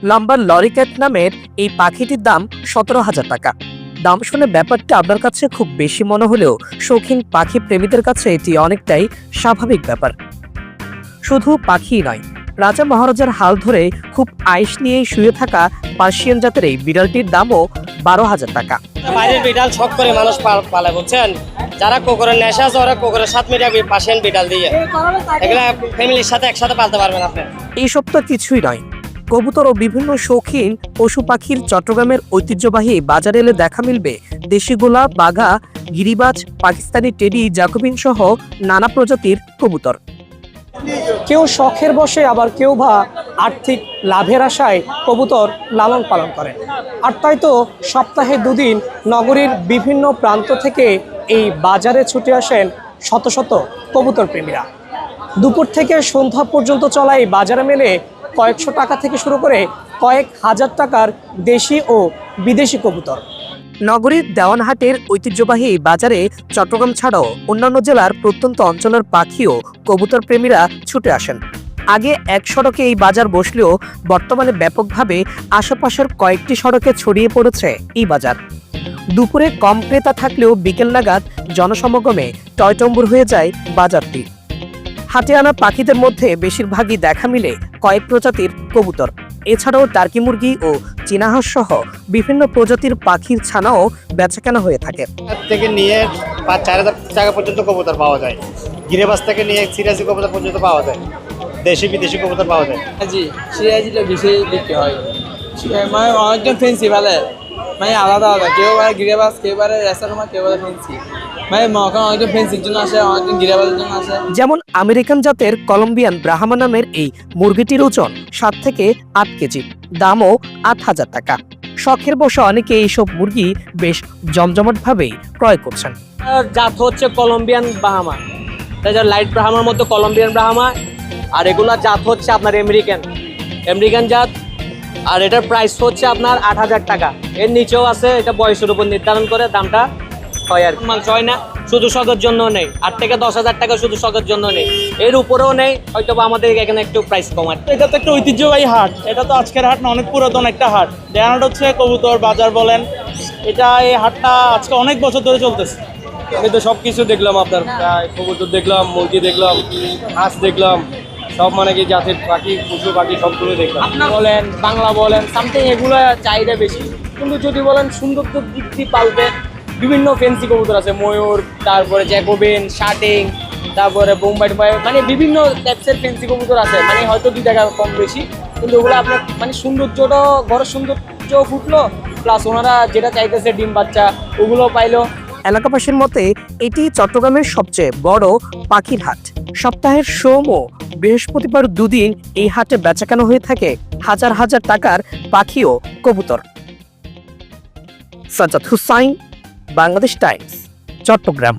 লম্বা লরিক্যাট নামের এই পাখিটির দাম 17,000 টাকা। দাম শুনে ব্যাপারটা আপনার কাছে খুব বেশি মনে হলেও শৌখিন পাখি প্রেমীদের কাছে এটি অনেকটাই স্বাভাবিক ব্যাপার। শুধু পাখিই নয়, রাজা মহারাজার হাল ধরে খুব আইস নিয়েই শুয়ে থাকা পার্সিয়ান জাতের এই বিড়ালটির দামও 12,000 টাকা। বাইরের বিড়াল শখ করে মানুষ পালে, বুঝছেন? যারা কুকুরের নেশা আছে ওরা কুকুরের 7 মিটার পার্সিয়ান বিড়াল দিয়ে এগুলা ফ্যামিলির সাথে একসাথে পালতে পারবেন আপনি। এইসব তো কিছুই নয়, কবুতর ও বিভিন্ন শৌখিন পশু পাখির চট্টগ্রামের ঐতিহ্যবাহী বাজারে এলে দেখা মিলবে দেশি গোলাপ, বাঘা, গিরিবাজ, পাকিস্তানি টেডি, জাকোবিন সহ নানা প্রজাতির কবুতর। কেউ শখের বশে, আবার কেউ বা আর্থিক লাভের আশায় কবুতর লালন পালন করেন। আর তাই তো সপ্তাহে 2 দিন নগরীর বিভিন্ন প্রান্ত থেকে এই বাজারে ছুটে আসেন শত শত কবুতর প্রেমীরা। দুপুর থেকে সন্ধ্যা পর্যন্ত চলা এই বাজারে মেলে কয়েকশো টাকা থেকে শুরু করে কয়েক হাজার টাকার দেশি ও বিদেশি কবুতর। নগরীর দেওয়ানহাটের ঐতিহ্যবাহী বাজারে চট্টগ্রাম ছাড়াও অন্যান্য জেলার প্রত্যন্ত অঞ্চলের পাখি ও কবুতর প্রেমীরা ছুটে আসেন। আগে এক সড়কে এই বাজার বসলেও বর্তমানে ব্যাপকভাবে আশেপাশের কয়েকটি সড়কে ছড়িয়ে পড়েছে এই বাজার। দুপুরে কম ক্রেতা থাকলেও বিকেল নাগাদ জনসমাগমে টয়টম্বুর হয়ে যায় বাজারটি। হাটে আনা পাখিদের মধ্যে বেশিরভাগই দেখা মিলে কয়েক প্রজাতির কবুতর। এছাড়াও টার্কি মুরগি ও চীনা হাঁস সহ বিভিন্ন প্রজাতির পাখির ছানাও বেচাকেনা হয়ে থাকে। থেকে নিয়ে 4,000 টাকা পর্যন্ত কবুতর পাওয়া যায়। গিরিবাজ থেকে নিয়ে সিরাজি কবুতর পর্যন্ত পাওয়া যায়, দেশি বিদেশি কবুতর পাওয়া যায়। জি, সিরাজিটা বেশি বিক্রি হয়। মানে অনেকজন ফেন্সি ভালো, মানে আলাদা আলাদা, কেউ বারে গিরিবাজ, কেউ বারে রেসারমা, কেউ বারে ফেন্সি। মানে এখন অনেকজন ফেন্সির জন্য আসে, অনেকজন গিরিবাজের জন্য আসে। যেমন আমেরিকান জাতের কলম্বিয়ান ব্রাহ্মা নামের এই মুরগিটির ওজন 7 থেকে 8 কেজি, দামও 8,000 টাকা। শখের বশে অনেকে এইসব মুরগি বেশ জমজমাট ভাবেই ক্রয় করছেন। জাত হচ্ছে কলম্বিয়ান ব্রাহ্মা, লাইট ব্রাহ্মার মধ্যে কলম্বিয়ান ব্রাহ্মা, আর এগুলা জাত হচ্ছে আপনার আমেরিকান জাত। আর এটার প্রাইস হচ্ছে আপনার 8,000 টাকা। এর নিচেও আছে, এটা বয়সের উপর নির্ধারণ করে দামটা হয় আর মাংস হয় না। শুধু শখের জন্য নেই, 8 থেকে 10,000 টাকা শুধু শখের জন্য নেই, এর উপরেও নেই, হয়তো আমাদের এখানে একটু প্রাইস কম। এটা তো একটা ঐতিহ্যবাহী হাট, এটা তো আজকের হাট না, অনেক পুরাতন একটা হাট। দেয়ানহাট হচ্ছে কবুতর বাজার বলেন, এটা এই হাটটা আজকে অনেক বছর ধরে চলতেছে। আমি তো সব কিছু দেখলাম, আপনার কবুতর দেখলাম, মুরগি দেখলাম, হাঁস দেখলাম, সব মানে কি জাতের পাখি, পশু পাখি সবগুলো দেখলাম। আপনার বলেন, বাংলা বলেন, সামথিং এগুলো চাহিদা বেশি। কিন্তু যদি বলেন সৌন্দর্য দিক দিয়ে পালতে, বিভিন্ন ফেন্সি কবুতর আছে, ময়ূর, তারপরে জ্যাকোবিন, শার্টিং, তারপরে বোম্বাই, মানে বিভিন্ন টাইপসের ফেন্সি কবুতর আছে। মানে হয়তো 2 টাকা কম বেশি, কিন্তু ওগুলো আপনার মানে সৌন্দর্যটা, ঘরের সৌন্দর্য ফুটলো, প্লাস ওনারা যেটা চাইতেছে ডিম বাচ্চা ওগুলো পাইলো। এলাকাবাসীর মতে এটি চট্টগ্রামের সবচেয়ে বড় পাখির হাট। সপ্তাহের সোম ও বৃহস্পতিবার 2 দিন এই হাটে বেচাকেনা হয়ে থাকে হাজার হাজার টাকার পাখি ও কবুতর। সাজ্জাদ হুসাইন, বাংলাদেশ টাইমস, চট্টগ্রাম।